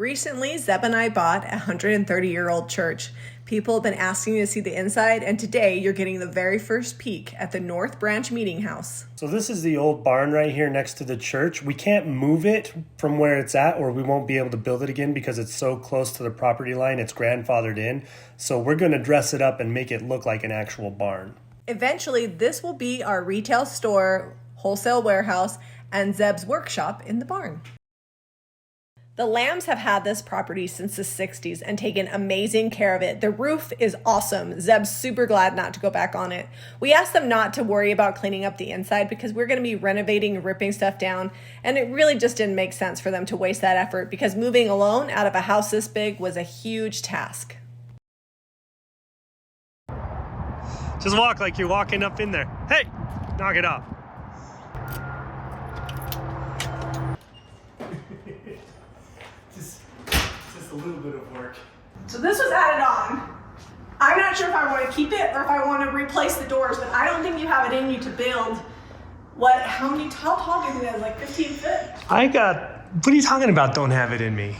Recently, Zeb and I bought a 130-year-old church. People have been asking to see the inside, and today you're getting the very first peek at the North Branch Meeting House. So this is the old barn right here next to the church. We can't move it from where it's at, or we won't be able to build it again because it's so close to the property line. It's grandfathered in. So we're going to dress it up and make it look like an actual barn. Eventually, this will be our retail store, wholesale warehouse, and Zeb's workshop in the barn. The Lambs have had this property since the 60s and taken amazing care of it. The roof is awesome. Zeb's super glad not to go back on it. We asked them not to worry about cleaning up the inside because we're going to be renovating and ripping stuff down, and it really just didn't make sense for them to waste that effort because moving alone out of a house this big was a huge task. Just walk like you're walking up in there. Hey, knock it off. Just a little bit of work. So this was added on. I'm not sure if I want to keep it or if I want to replace the doors, but I don't think you have it in you to build. How tall do you think that is? Like 15 feet? What are you talking about, don't have it in me?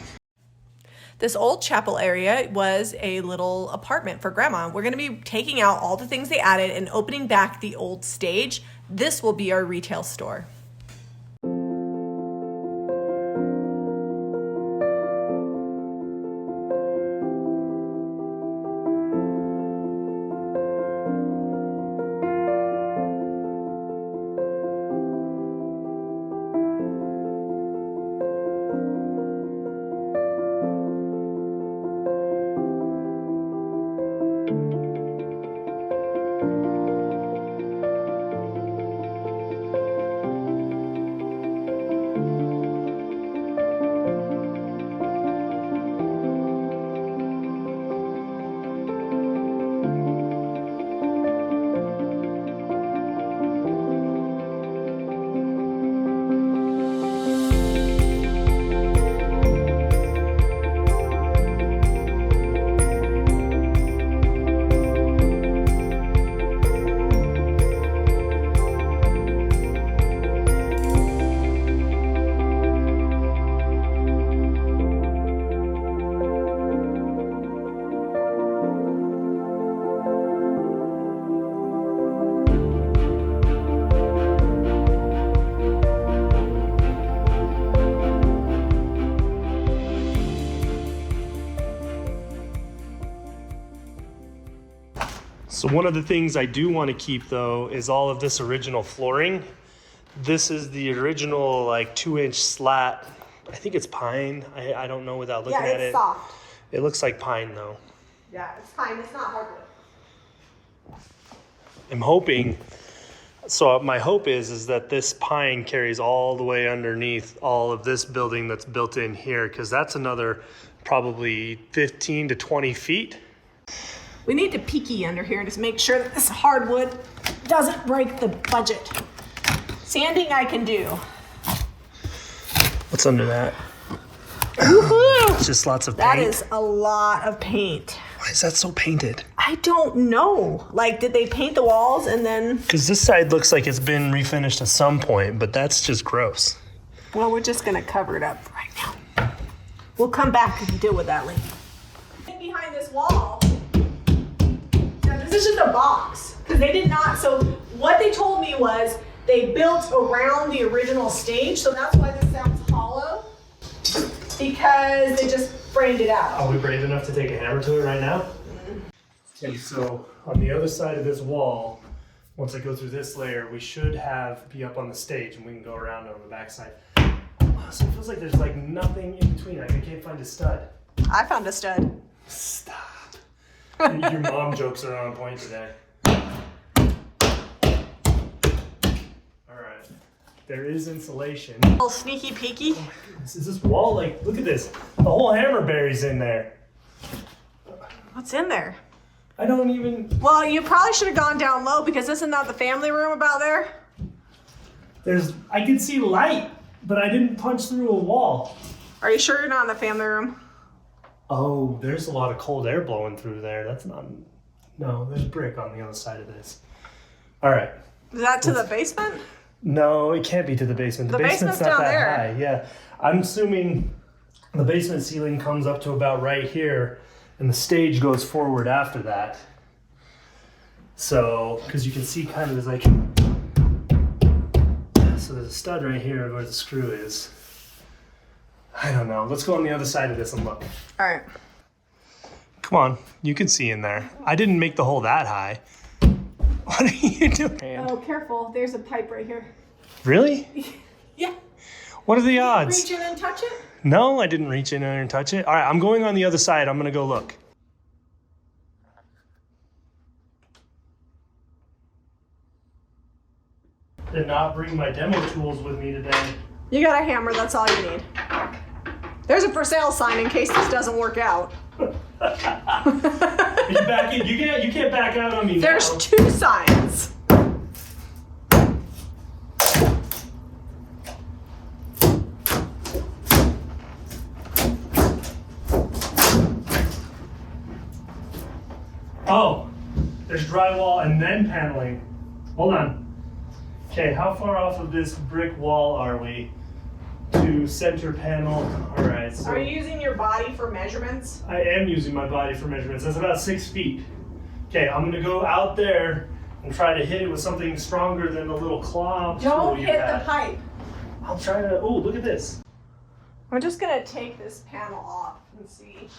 This old chapel area was a little apartment for Grandma. We're going to be taking out all the things they added and opening back the old stage. This will be our retail store. So one of the things I do want to keep though is all of this original flooring. This is the original like 2-inch slat. I think it's pine. I don't know without looking at it. Yeah, it's soft. It looks like pine though. Yeah, it's pine. It's not hardwood. I'm hoping, so my hope is that this pine carries all the way underneath all of this building that's built in here, because that's another probably 15 to 20 feet. We need to peeky under here and just make sure that this hardwood doesn't break the budget. Sanding I can do. What's under that? Woohoo! Just lots of paint. That is a lot of paint. Why is that so painted? I don't know. Like, did they paint the walls and then... Because this side looks like it's been refinished at some point, but that's just gross. Well, we're just going to cover it up right now. We'll come back and deal with that later. Behind this wall... This is just a box, because they did not, so what they told me was they built around the original stage, so that's why this sounds hollow, because they just framed it out. Are we brave enough to take a hammer to it right now? Okay, so on the other side of this wall, once I go through this layer, we should be up on the stage, and we can go around on the backside. So it feels like there's like nothing in between. I can't find a stud. I found a stud. Stop. Your mom jokes are on point today. All right, there is insulation. A little sneaky peeky. Oh my goodness, is this wall like, look at this. The whole hammer berry's in there. What's in there? I don't even. Well, you probably should have gone down low, because isn't that the family room about there? I can see light, but I didn't punch through a wall. Are you sure you're not in the family room? Oh, there's a lot of cold air blowing through there. That's not, no, there's brick on the other side of this. All right. Is that to the basement? No, it can't be to the basement. The basement's not down that there. high. Yeah, I'm assuming The basement ceiling comes up to about right here, and the stage goes forward after that. So, because you can see kind of there's like, so there's a stud right here where the screw is. I don't know. Let's go on the other side of this and look. All right. Come on, you can see in there. I didn't make the hole that high. What are you doing? Oh, careful. There's a pipe right here. Really? Yeah. What are the odds? Reach in and touch it? No, I didn't reach in there and touch it. All right, I'm going on the other side. I'm gonna go look. Did not bring my demo tools with me today. You got a hammer, that's all you need. There's a for sale sign in case this doesn't work out. You back in, you can't back out on me now. There's 2 signs. Oh, there's drywall and then paneling. Hold on. Okay, how far off of this brick wall are we to center panel? All right. So Are you using your body for measurements? I am using my body for measurements. That's about 6 feet. Okay, I'm gonna go out there and try to hit it with something stronger than the little claw. Don't hit the pipe. I'll try to, oh, look at this. I'm just gonna take this panel off and see.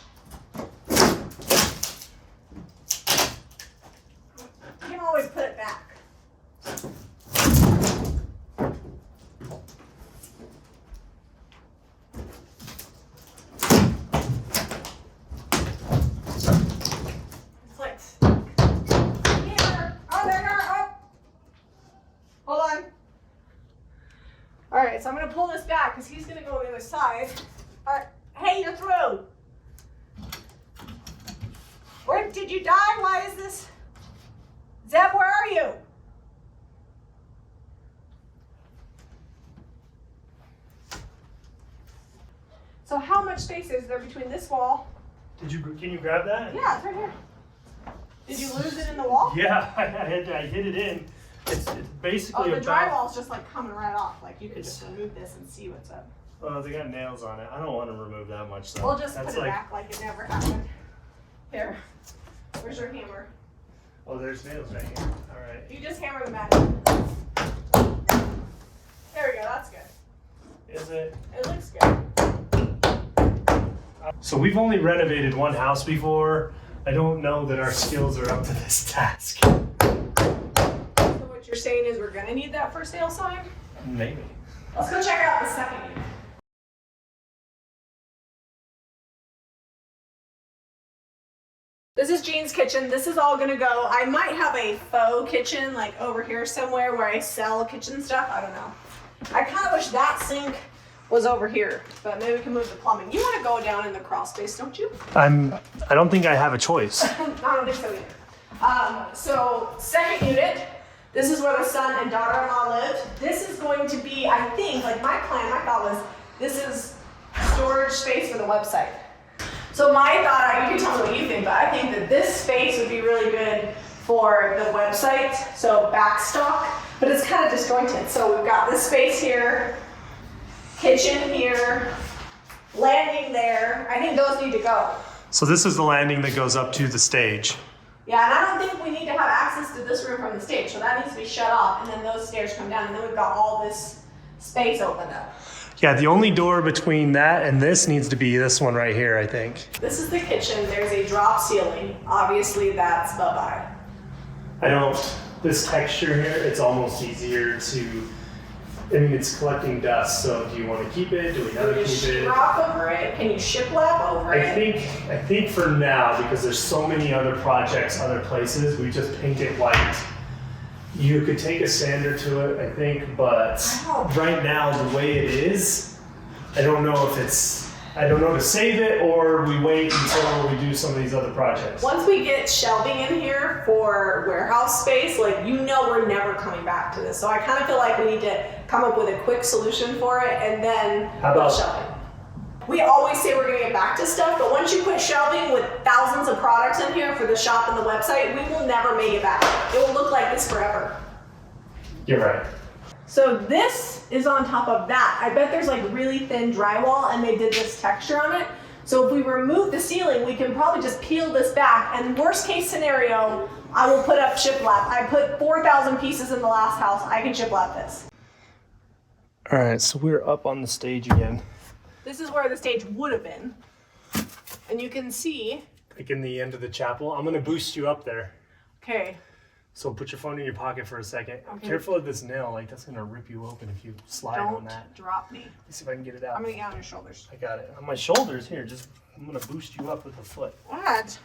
You can always put it back. It's like stuck. Here. Oh, there you are. Oh. Hold on. All right, so I'm gonna pull this back because he's gonna go on the other side. All right, hey, you're through. Where did you die? Why is this? Zeb, where are you? So how much space is there between this wall? Can you grab that? Yeah, it's right here. Did you lose it in the wall? Yeah, I hit it in. It's basically Oh, the drywall's just like coming right off. Like you could just remove this and see what's up. Oh, they got nails on it. I don't want to remove that much though. We'll just put it back like it never happened. Here, where's your hammer? Oh, there's nails right here. All right. You just hammer them back. There we go, that's good. Is it? It looks good. So we've only renovated one house before. I don't know that our skills are up to this task. So what you're saying is we're gonna need that for sale sign? Maybe. Let's go check out the second unit. This is Jean's kitchen. This is all gonna go. I might have a faux kitchen like over here somewhere where I sell kitchen stuff. I don't know. I kind of wish that sink was over here, but maybe we can move the plumbing. You want to go down in the crawl space, don't you? I don't think I have a choice. I don't think so either. So second unit, this is where the son and daughter-in-law live. This is going to be, I think, like my thought was, this is storage space for the website. So my thought, you can tell me what you think, but I think that this space would be really good for the website, so backstock, but it's kind of disjointed. So we've got this space here, kitchen here, landing there. I think those need to go. So this is the landing that goes up to the stage. Yeah, and I don't think we need to have access to this room from the stage, so that needs to be shut off, and then those stairs come down, and then we've got all this space opened up. Yeah, the only door between that and this needs to be this one right here, I think. This is the kitchen. There's a drop ceiling. Obviously, that's bye-bye. This texture here, it's almost easier to, it's collecting dust, so do you want to keep it? Do we not keep it? Rock over it? Can you shiplap over it? I think for now, because there's so many other projects, other places, we just paint it white. You could take a sander to it, I think, but right now, the way it is, I don't know to save it or we wait until we do some of these other projects. Once we get shelving in here for warehouse space, we're never coming back to this. So I kind of feel like we need to come up with a quick solution for it and then put shelving. We always say we're gonna get back to stuff, but once you put shelving with thousands of products in here for the shop and the website, we will never make it back. It will look like this forever. You're right. So this is on top of that. I bet there's like really thin drywall and they did this texture on it. So if we remove the ceiling, we can probably just peel this back, and worst case scenario, I will put up shiplap. I put 4,000 pieces in the last house. I can shiplap this. All right, so we're up on the stage again. This is where the stage would have been. And you can see. Like in the end of the chapel. I'm gonna boost you up there. Okay. So put your phone in your pocket for a second. Okay. Careful of this nail, like that's gonna rip you open if you slide on that. Don't drop me. Let's see if I can get it out. I'm gonna get on your shoulders. I got it. On my shoulders here, I'm gonna boost you up with the foot. What?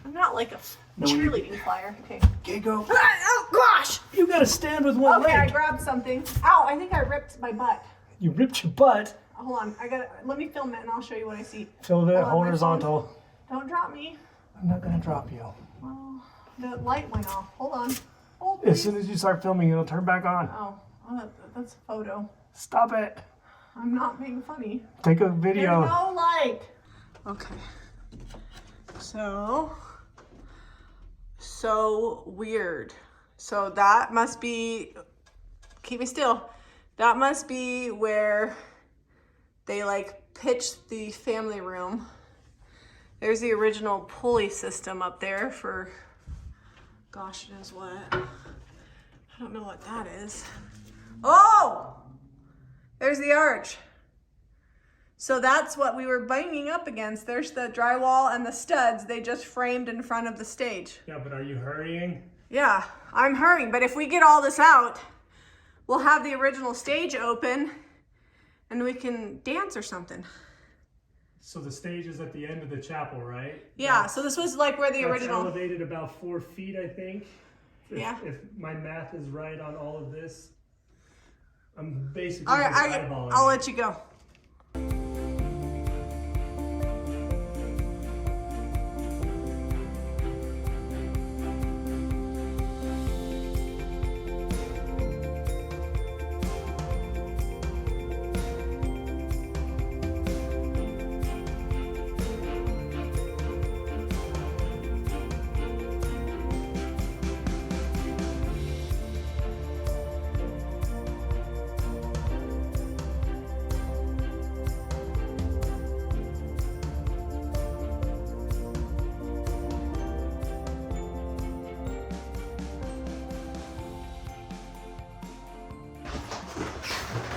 I'm not like a cheerleading flyer. Okay. Okay, go. Oh gosh! You gotta stand with one Okay, I leg. grabbed something. Ow, I think I ripped my butt. You ripped your butt. Hold on, let me film it and I'll show you what I see. Film it Hold on, my horizontal. Don't drop me. I'm not gonna drop you. Oh, the light went off. Hold on. Hold, As soon as you start filming, it'll turn back on. Oh, that's a photo. Stop it. I'm not being funny. Take a video. There's no light. Okay. So weird. So that must be, keep me still. That must be where they like pitched the family room. There's the original pulley system up there for, gosh knows what. I don't know what that is. Oh! There's the arch. So that's what we were banging up against. There's the drywall and the studs they just framed in front of the stage. Yeah, but are you hurrying? Yeah, I'm hurrying, but if we get all this out, we'll have the original stage open and we can dance or something. So the stage is at the end of the chapel, right? Yeah, so this was like where the That's original... elevated about 4 feet, I think. Yeah. If my math is right on all of this. I'm basically All right, just eyeballing I'll it. let you go.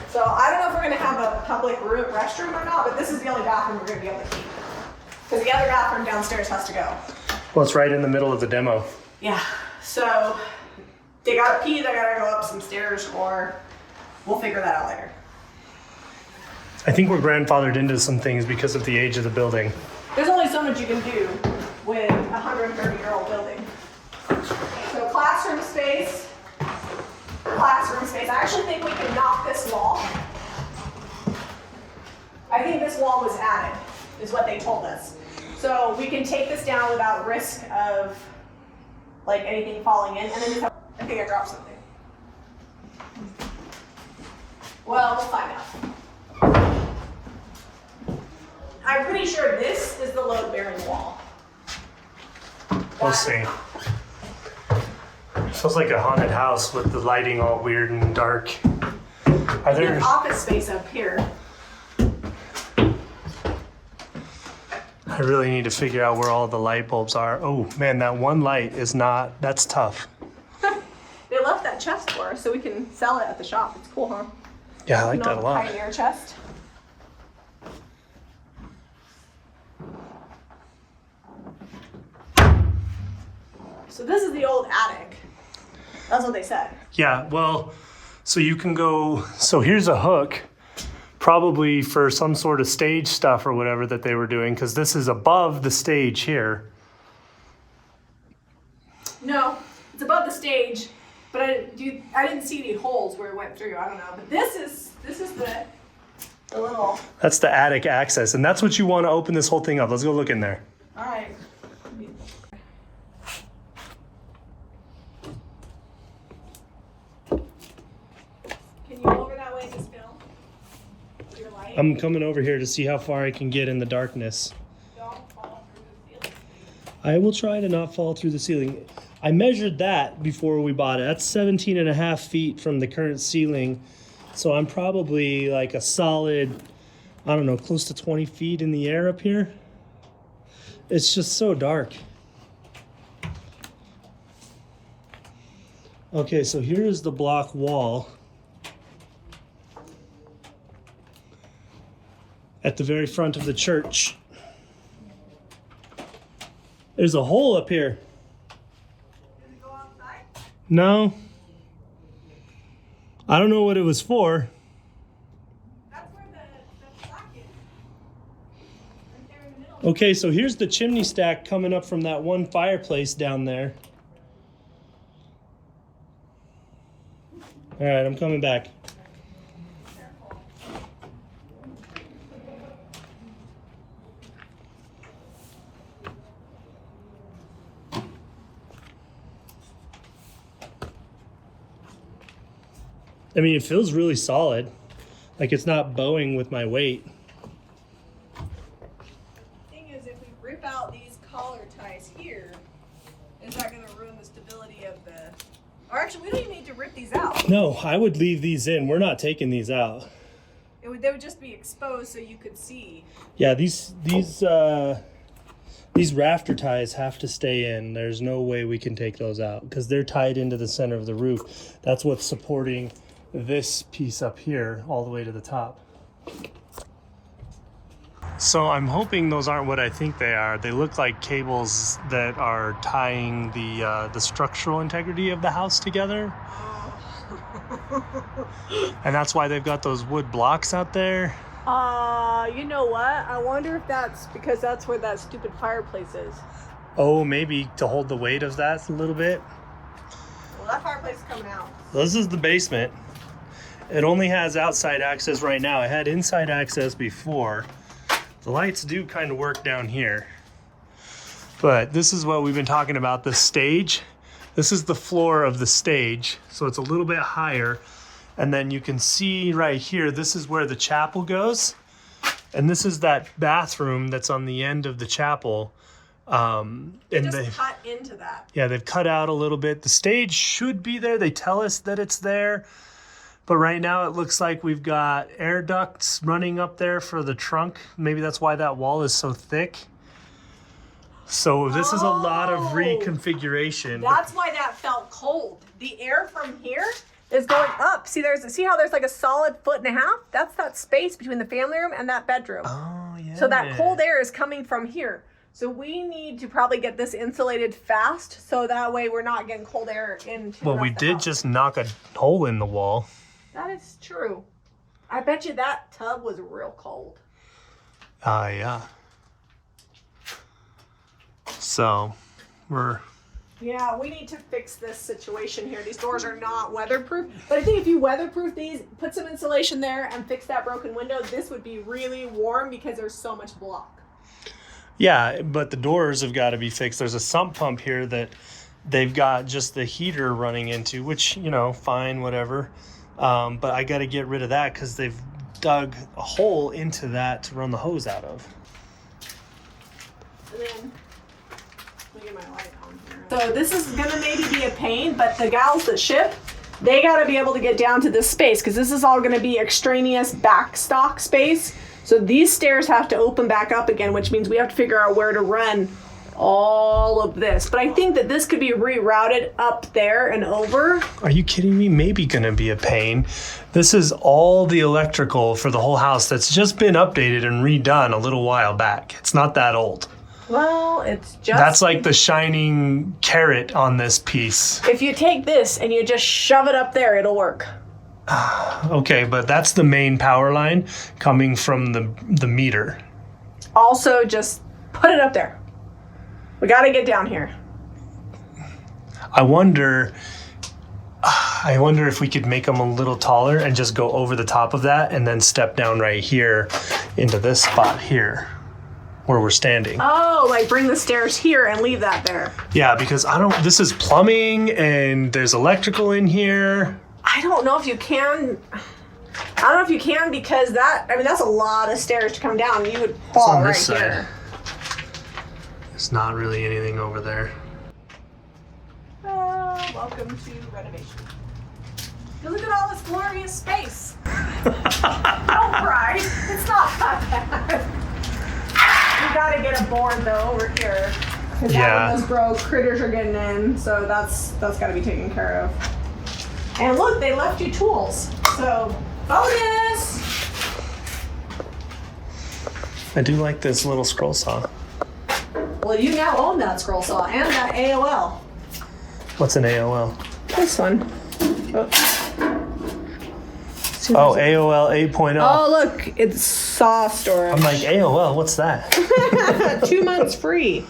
So I don't know if we're gonna have a public restroom or not, but this is the only bathroom we're gonna be able to keep. Because the other bathroom downstairs has to go. Well, it's right in the middle of the demo. Yeah, so they gotta pee, they gotta go up some stairs, or we'll figure that out later. I think we're grandfathered into some things because of the age of the building. There's only so much you can do with a 130-year-old building. So classroom space. I actually think we can knock this wall. I think this wall was added, is what they told us. So we can take this down without risk of like anything falling in, and then just have, I think I dropped something. Well, we'll find out. I'm pretty sure this is the load-bearing wall. We'll see. Feels like a haunted house with the lighting all weird and dark. Are there... There's office space up here. I really need to figure out where all the light bulbs are. Oh man, that one light is not, that's tough. They left that chest for us so we can sell it at the shop. It's cool, huh? Yeah, I like that a lot. Pioneer chest. So this is the old attic. That's what they said. Yeah, well, so you can go, so here's a hook, probably for some sort of stage stuff or whatever that they were doing, because this is above the stage here. No, it's above the stage, but I didn't see any holes where it went through. I don't know, but this is the little. That's the attic access, and that's what you want to open this whole thing up. Let's go look in there. All right. Can you go over that way, Miss Bill? Your light. I'm coming over here to see how far I can get in the darkness. Don't fall through the ceiling. I will try to not fall through the ceiling. I measured that before we bought it. That's 17.5 feet from the current ceiling. So I'm probably like a solid, I don't know, close to 20 feet in the air up here. It's just so dark. Okay, so here's the block wall. At the very front of the church. There's a hole up here. Does it go outside? No. I don't know what it was for. That's where the plaque is. Right there in the middle. Okay, so here's the chimney stack coming up from that one fireplace down there. All right, I'm coming back. I mean, it feels really solid. Like it's not bowing with my weight. Thing is, if we rip out these collar ties here, is that going to ruin the stability of the... Or actually, we don't even need to rip these out. No, I would leave these in. We're not taking these out. They would just be exposed so you could see. Yeah, these rafter ties have to stay in. There's no way we can take those out because they're tied into the center of the roof. That's what's supporting this piece up here all the way to the top. So I'm hoping those aren't what I think they are. They look like cables that are tying the structural integrity of the house together. And that's why they've got those wood blocks out there. You know what? I wonder if that's because that's where that stupid fireplace is. Oh, maybe to hold the weight of that a little bit. Well, that fireplace is coming out. This is the basement. It only has outside access right now. It had inside access before. The lights do kind of work down here. But this is what we've been talking about, the stage. This is the floor of the stage, so it's a little bit higher. And then you can see right here, this is where the chapel goes. And this is that bathroom that's on the end of the chapel. And they've cut into that. Yeah, they've cut out a little bit. The stage should be there. They tell us that it's there. But right now it looks like we've got air ducts running up there for the trunk. Maybe that's why that wall is so thick. So this is a lot of reconfiguration. That's why that felt cold. The air from here is going up. See how there's like a solid 1.5 feet? That's that space between the family room and that bedroom. Oh, yeah. So that cold air is coming from here. So we need to probably get this insulated fast so that way we're not getting cold air into Well, we did just knock a hole in the wall. That is true. I bet you that tub was real cold. Yeah. So, Yeah, we need to fix this situation here. These doors are not weatherproof. But I think if you weatherproof these, put some insulation there and fix that broken window, this would be really warm because there's so much block. Yeah, but the doors have got to be fixed. There's a sump pump here that they've got just the heater running into, which, fine, whatever. But I got to get rid of that because they've dug a hole into that to run the hose out of. And then, let me get my light on here. So this is going to maybe be a pain, but the gals that ship, they got to be able to get down to this space because this is all going to be extraneous backstock space. So these stairs have to open back up again, which means we have to figure out where to run all of this. But I think that this could be rerouted up there and over. Are you kidding me? Maybe gonna be a pain. This is all the electrical for the whole house that's just been updated and redone a little while back. It's not that old. Well, it's just... That's like the shining carrot on this piece. If you take this and you just shove it up there, it'll work. Okay, but that's the main power line coming from the meter. Also, just put it up there. We got to get down here. I wonder if we could make them a little taller and just go over the top of that and then step down right here into this spot here where we're standing. Oh, like bring the stairs here and leave that there. Yeah, because this is plumbing and there's electrical in here. I don't know if you can. I don't know if you can because that's a lot of stairs to come down. You would fall right here. There's not really anything over there. Welcome to renovation. Look at all this glorious space. Don't cry. It's not that bad. We gotta get a board though over here. Because that one was broke. Critters are getting in, so that's gotta be taken care of. And look, they left you tools. So bonus. I do like this little scroll saw. Well, you now own that scroll saw and that AOL. What's an AOL? This one. Oh, AOL 8.0. Oh, look, it's saw storage. I'm like, AOL, what's that? 2 months free.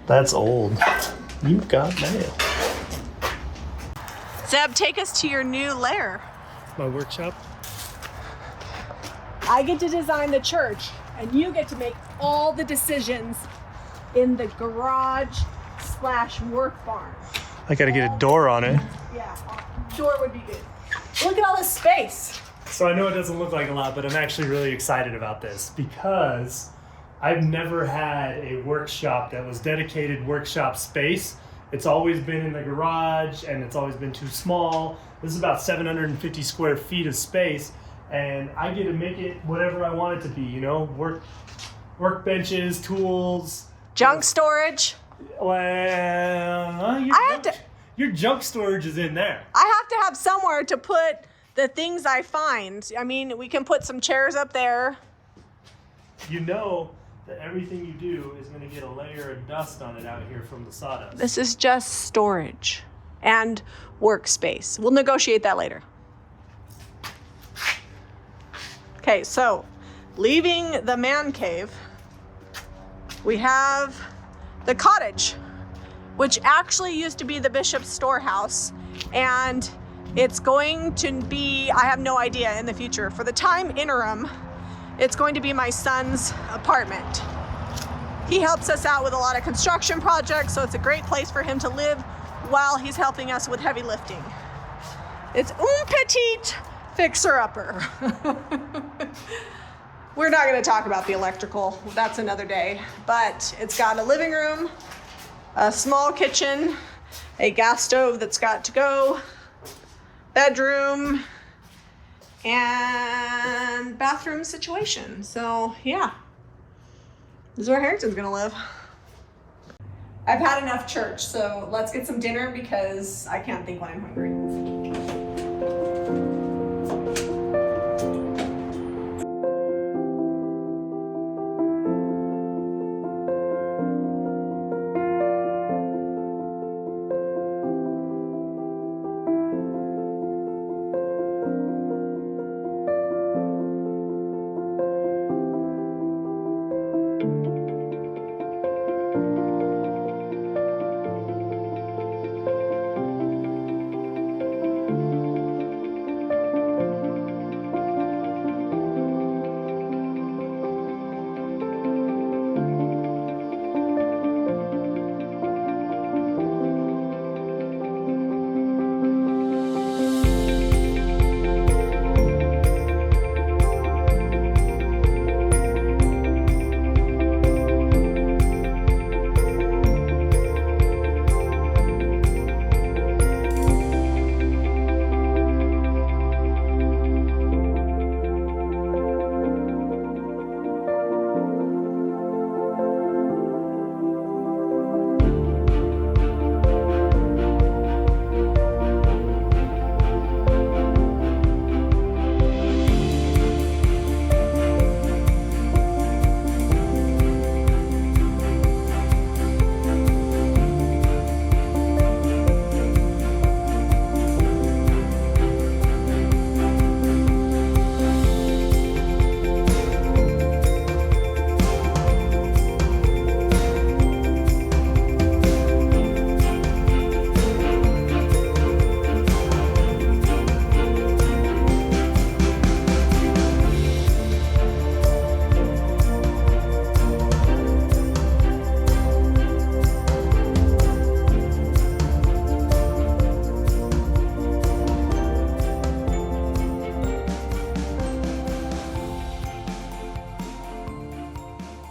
That's old. You've got mail. Zeb, take us to your new lair. My workshop? I get to design the church, and you get to make all the decisions in the garage/work barn. I gotta get a door on it. Yeah, door would be good. Look at all this space. So I know it doesn't look like a lot, but I'm actually really excited about this because I've never had a workshop that was dedicated workshop space. It's always been in the garage and it's always been too small. This is about 750 square feet of space and I get to make it whatever I want it to be, you know, workbenches, tools. Junk storage. Well, your junk storage is in there. I have to have somewhere to put the things I find. I mean, we can put some chairs up there. You know that everything you do is going to get a layer of dust on it out here from the sawdust. This is just storage and workspace. We'll negotiate that later. Okay, so leaving the man cave, we have the cottage, which actually used to be the bishop's storehouse, and it's going to be, I have no idea in the future, for the time interim, it's going to be my son's apartment. He helps us out with a lot of construction projects, so it's a great place for him to live while he's helping us with heavy lifting. It's un petit fixer-upper. We're not going to talk about the electrical, that's another day, but it's got a living room, a small kitchen, a gas stove that's got to go, bedroom, and bathroom situation. So yeah, this is where Harrington's gonna live. I've had enough church, so let's get some dinner because I can't think when I'm hungry.